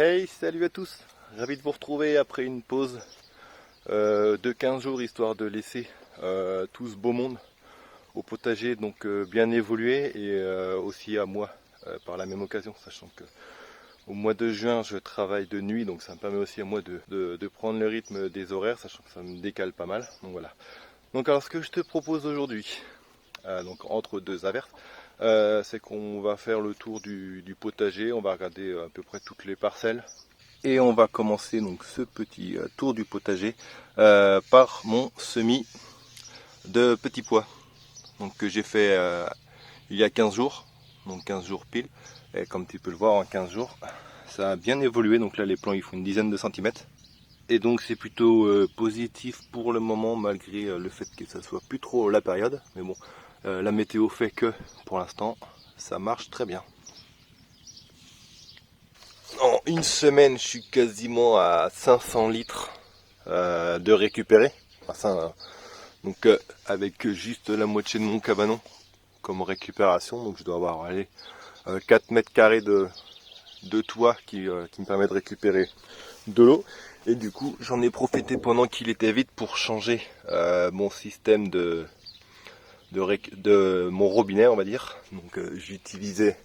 Hey, salut à tous! Ravi de vous retrouver après une pause de 15 jours, histoire de laisser tout ce beau monde au potager, donc bien évolué, et aussi à moi par la même occasion, sachant que au mois de juin je travaille de nuit, donc ça me permet aussi à moi de prendre le rythme des horaires, sachant que ça me décale pas mal. Donc voilà. Donc alors ce que je te propose aujourd'hui, donc entre deux averses, c'est qu'on va faire le tour du potager, on va regarder à peu près toutes les parcelles. Et on va commencer donc ce petit tour du potager par mon semis de petits pois, donc que j'ai fait il y a 15 jours, donc 15 jours pile. Et comme tu peux le voir, en 15 jours, ça a bien évolué. Donc là, les plants ils font une dizaine de centimètres. Et donc c'est plutôt positif pour le moment, malgré le fait que ça soit plus trop la période. Mais bon, la météo fait que pour l'instant, ça marche très bien. En une semaine, je suis quasiment à 500 litres de récupéré. Enfin, donc avec juste la moitié de mon cabanon comme récupération. Donc je dois avoir 4 mètres carrés de toit qui me permet de récupérer de l'eau. Et du coup, j'en ai profité pendant qu'il était vide pour changer mon système de mon robinet, on va dire. Donc j'utilisais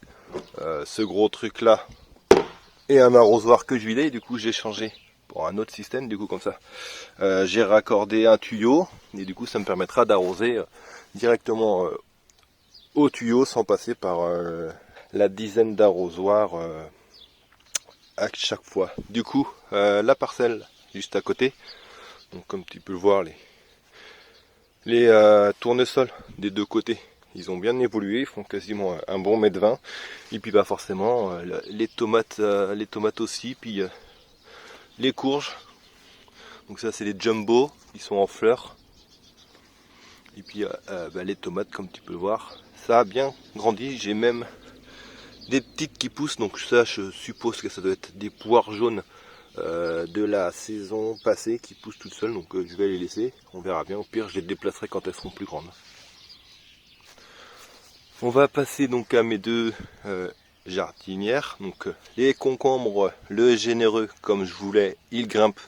ce gros truc là et un arrosoir que je vidais, et du coup j'ai changé pour un autre système. Du coup comme ça j'ai raccordé un tuyau, et du coup ça me permettra d'arroser directement au tuyau sans passer par la dizaine d'arrosoirs à chaque fois. Du coup la parcelle juste à côté, donc comme tu peux le voir, les tournesols des deux côtés, ils ont bien évolué, ils font quasiment un bon mètre 20. Et puis bah forcément les tomates aussi, puis les courges. Donc ça c'est les jumbo, ils sont en fleurs. Et puis les tomates, comme tu peux le voir, ça a bien grandi. J'ai même des petites qui poussent, donc ça je suppose que ça doit être des poires jaunes de la saison passée qui poussent toutes seules. Donc je vais les laisser, on verra bien. Au pire je les déplacerai quand elles seront plus grandes. On va passer donc à mes deux jardinières. Donc les concombres, le généreux comme je voulais, il grimpe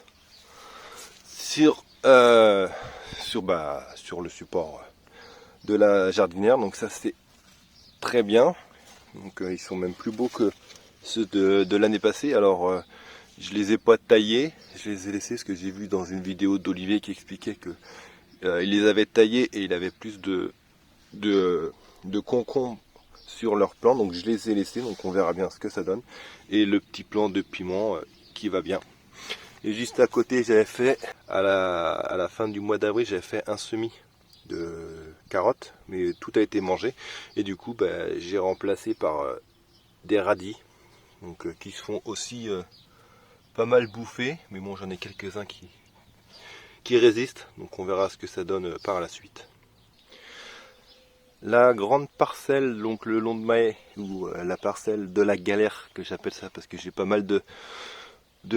sur le support de la jardinière. Donc ça c'est très bien. Donc ils sont même plus beaux que ceux de l'année passée. Alors je les ai pas taillés, je les ai laissés parce que j'ai vu dans une vidéo d'Olivier qui expliquait que il les avait taillés et il avait plus de concombres sur leur plan, donc je les ai laissés, donc on verra bien ce que ça donne. Et le petit plant de piment qui va bien. Et juste à côté, j'avais fait à la fin du mois d'avril, j'avais fait un semis de carottes, mais tout a été mangé. Et du coup, j'ai remplacé par des radis, donc qui se font aussi pas mal bouffer, mais bon, j'en ai quelques-uns qui résistent, donc on verra ce que ça donne par la suite. La grande parcelle, donc le long de Mahé, ou la parcelle de la galère, que j'appelle ça, parce que j'ai pas mal de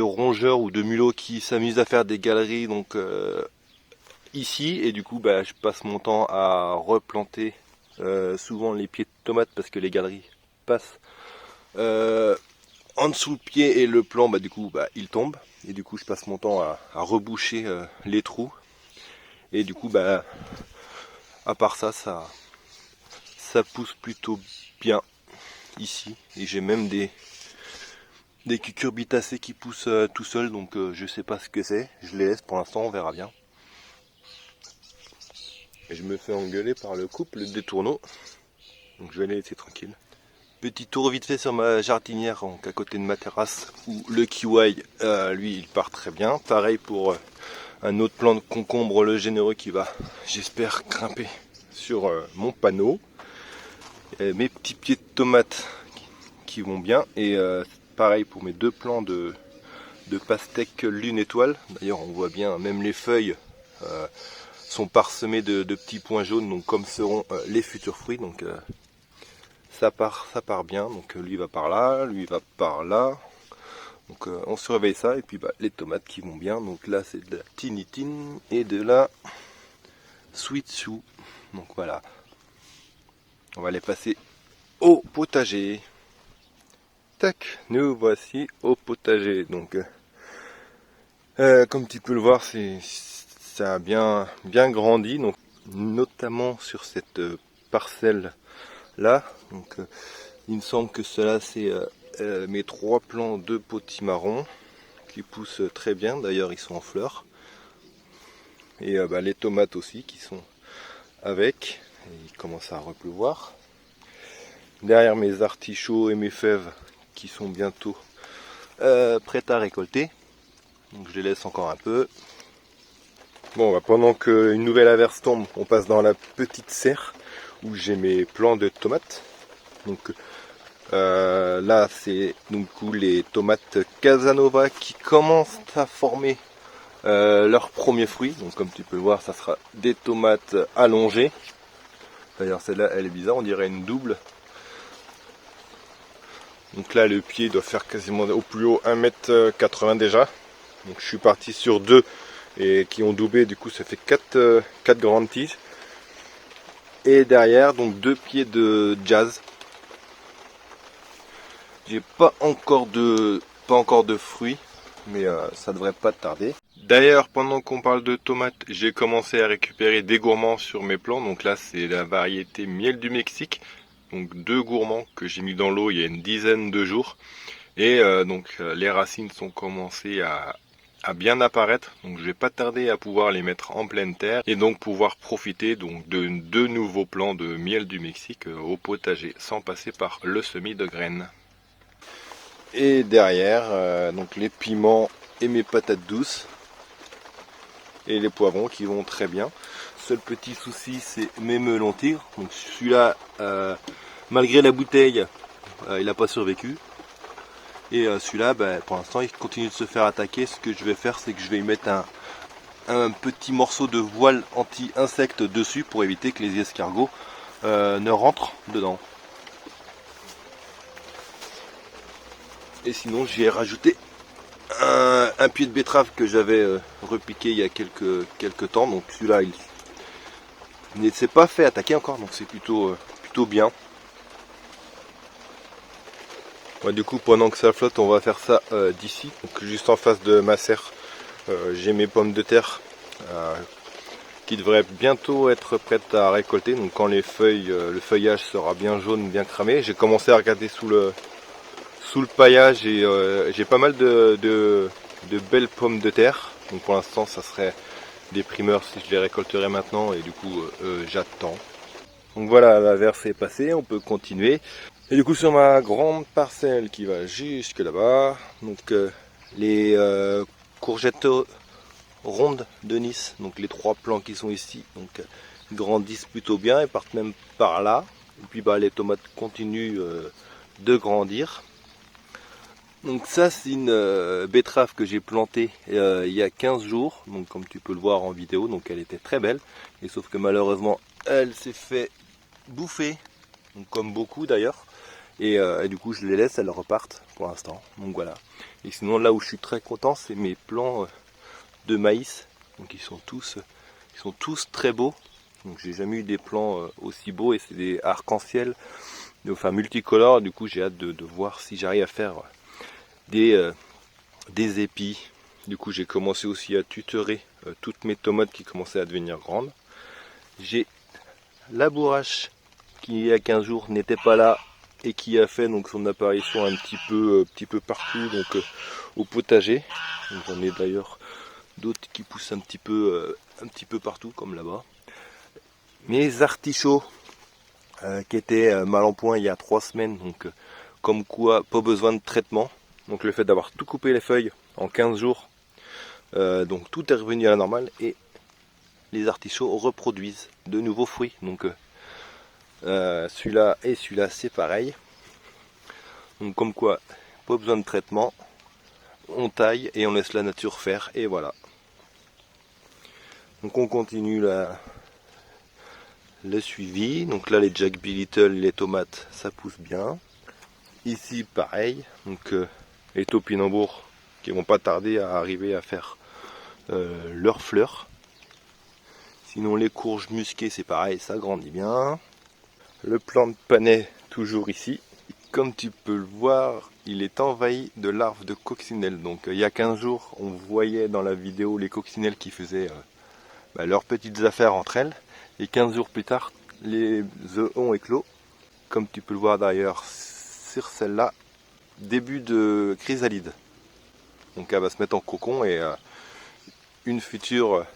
rongeurs ou de mulots qui s'amusent à faire des galeries, donc ici, et du coup je passe mon temps à replanter souvent les pieds de tomates, parce que les galeries passent en dessous le pied, et le plan du coup il tombe, et du coup je passe mon temps à reboucher les trous, et du coup à part ça pousse plutôt bien ici, et j'ai même des cucurbitacées qui poussent tout seuls, donc je sais pas ce que c'est, je les laisse pour l'instant, on verra bien. Et je me fais engueuler par le couple des tourneaux, donc je vais les laisser tranquilles. Petit tour vite fait sur ma jardinière, donc à côté de ma terrasse, où le kiwi, lui il part très bien. Pareil pour un autre plant de concombre, le généreux, qui va, j'espère, grimper sur mon panneau. Et mes petits pieds de tomates qui vont bien, et pareil pour mes deux plants de pastèque lune étoile. D'ailleurs on voit bien, même les feuilles sont parsemées de petits points jaunes, donc comme seront les futurs fruits. Donc ça part bien. Donc lui va par là, lui va par là. Donc on surveille ça, et puis les tomates qui vont bien. Donc là c'est de la tinitine et de la sweet chou. Donc voilà, on va les passer au potager. tac, nous voici au potager. Donc, comme tu peux le voir, ça a bien grandi, donc notamment sur cette parcelle là. Donc, il me semble que cela c'est mes 3 plants de potimarron qui poussent très bien. D'ailleurs, ils sont en fleurs. Et les tomates aussi qui sont avec. Et il commence à repleuvoir. Derrière mes artichauts et mes fèves qui sont bientôt prêtes à récolter. Donc je les laisse encore un peu. Bon, pendant qu'une nouvelle averse tombe, on passe dans la petite serre où j'ai mes plants de tomates. Donc là, c'est donc les tomates Casanova qui commencent à former leurs premiers fruits. Donc comme tu peux le voir, ça sera des tomates allongées. D'ailleurs, celle-là, elle est bizarre, on dirait une double. Donc là, le pied doit faire quasiment au plus haut 1,80 m déjà. Donc je suis parti sur 2 et qui ont doublé, du coup ça fait 4 grandes tiges. Et derrière, donc 2 pieds de jazz. J'ai pas encore de fruits, mais ça devrait pas tarder. D'ailleurs, pendant qu'on parle de tomates, j'ai commencé à récupérer des gourmands sur mes plants. Donc là, c'est la variété miel du Mexique. Donc 2 gourmands que j'ai mis dans l'eau il y a une dizaine de jours. Et les racines sont commencées à bien apparaître. Donc je vais pas tarder à pouvoir les mettre en pleine terre. Et donc pouvoir profiter donc de 2 nouveaux plants de miel du Mexique au potager, sans passer par le semis de graines. Et derrière, donc les piments et mes patates douces. Et les poivrons qui vont très bien. Seul petit souci, c'est mes melons tigres. Donc celui-là, malgré la bouteille, il n'a pas survécu. Et celui-là, pour l'instant, il continue de se faire attaquer. Ce que je vais faire, c'est que je vais y mettre un petit morceau de voile anti-insectes dessus pour éviter que les escargots ne rentrent dedans. Et sinon, j'ai rajouté un pied de betterave que j'avais repiqué il y a quelques temps. Donc celui-là, il ne s'est pas fait attaquer encore, donc c'est plutôt bien. Ouais, du coup, pendant que ça flotte, on va faire ça d'ici. Donc juste en face de ma serre, j'ai mes pommes de terre qui devraient bientôt être prêtes à récolter. Donc quand les feuilles, le feuillage sera bien jaune, bien cramé. J'ai commencé à regarder sous le paillage et j'ai pas mal de belles pommes de terre. Donc pour l'instant, ça serait des primeurs si je les récolterais maintenant, et du coup j'attends. Donc voilà, la verse est passée, on peut continuer. Et du coup sur ma grande parcelle qui va jusque là-bas, donc les courgettes rondes de Nice, donc les 3 plants qui sont ici, donc grandissent plutôt bien et partent même par là. Et puis les tomates continuent de grandir. Donc ça, c'est une betterave que j'ai plantée il y a 15 jours, donc comme tu peux le voir en vidéo, donc elle était très belle. Et sauf que malheureusement, elle s'est fait bouffer, donc comme beaucoup d'ailleurs. Et du coup, je les laisse, elles repartent pour l'instant. Donc voilà. Et sinon, là où je suis très content, c'est mes plants de maïs. Donc ils sont tous très beaux. Donc j'ai jamais eu des plants aussi beaux, et c'est des arc-en-ciel, enfin multicolores. Du coup, j'ai hâte de voir si j'arrive à faire des épis. Du coup, j'ai commencé aussi à tutorer toutes mes tomates qui commençaient à devenir grandes. J'ai la bourrache qui il y a 15 jours n'était pas là et qui a fait donc son apparition un petit peu partout, donc au potager. J'en ai d'ailleurs d'autres qui poussent un petit peu partout, comme là-bas. Mes artichauts qui étaient mal en point il y a 3 semaines, donc comme quoi pas besoin de traitement. Donc le fait d'avoir tout coupé les feuilles en 15 jours, donc tout est revenu à la normale, et les artichauts reproduisent de nouveaux fruits. Donc celui-là et celui-là, c'est pareil. Donc comme quoi, pas besoin de traitement, on taille et on laisse la nature faire, et voilà. Donc on continue le suivi. Donc là, les Jack B. Little, les tomates, ça pousse bien. Ici pareil, donc les topinambours qui vont pas tarder à arriver à faire leurs fleurs. Sinon les courges musquées, c'est pareil, ça grandit bien. Le plant de panais toujours ici. comme tu peux le voir, il est envahi de larves de coccinelles. Donc il y a 15 jours, on voyait dans la vidéo les coccinelles qui faisaient leurs petites affaires entre elles. Et 15 jours plus tard, les œufs ont éclos. Comme tu peux le voir d'ailleurs sur celle-là, début de chrysalide. Donc elle va se mettre en cocon et une future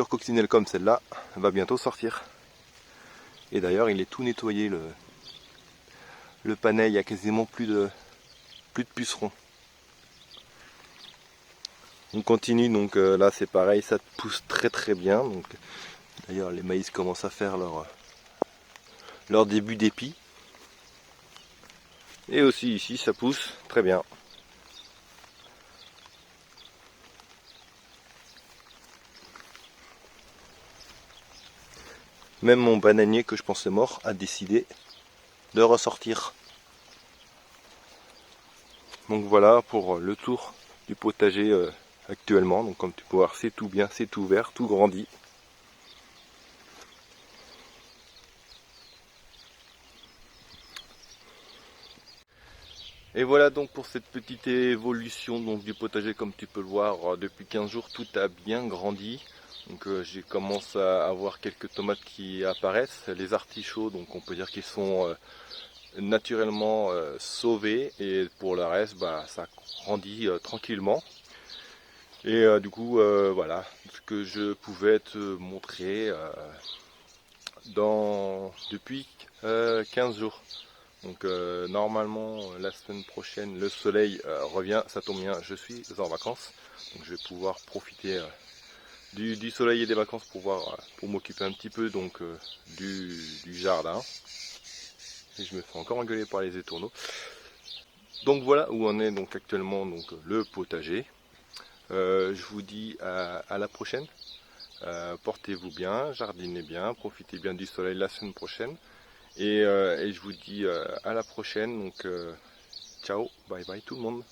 coccinelle comme celle-là va bientôt sortir. Et d'ailleurs il est tout nettoyé le panel, il n'y a quasiment plus de pucerons. On continue, donc là c'est pareil, ça pousse très très bien. Donc d'ailleurs les maïs commencent à faire leur début d'épi. Et aussi ici ça pousse très bien. Même mon bananier que je pensais mort a décidé de ressortir. Donc voilà pour le tour du potager actuellement. Donc comme tu peux voir, c'est tout bien, c'est tout vert, tout grandi. Et voilà donc pour cette petite évolution donc, du potager. Comme tu peux le voir, depuis 15 jours tout a bien grandi. Donc j'ai commencé à avoir quelques tomates qui apparaissent, les artichauts, donc on peut dire qu'ils sont naturellement sauvés, et pour le reste ça grandit tranquillement. Et du coup voilà ce que je pouvais te montrer depuis 15 jours. Donc normalement la semaine prochaine le soleil revient, ça tombe bien, je suis en vacances, donc je vais pouvoir profiter du soleil et des vacances pour m'occuper un petit peu donc du jardin. Et je me fais encore engueuler par les étourneaux. Donc voilà où on est donc actuellement, donc le potager. Je vous dis à la prochaine. Portez-vous bien, jardinez bien, profitez bien du soleil la semaine prochaine. Et je vous dis à la prochaine. Donc ciao, bye bye tout le monde.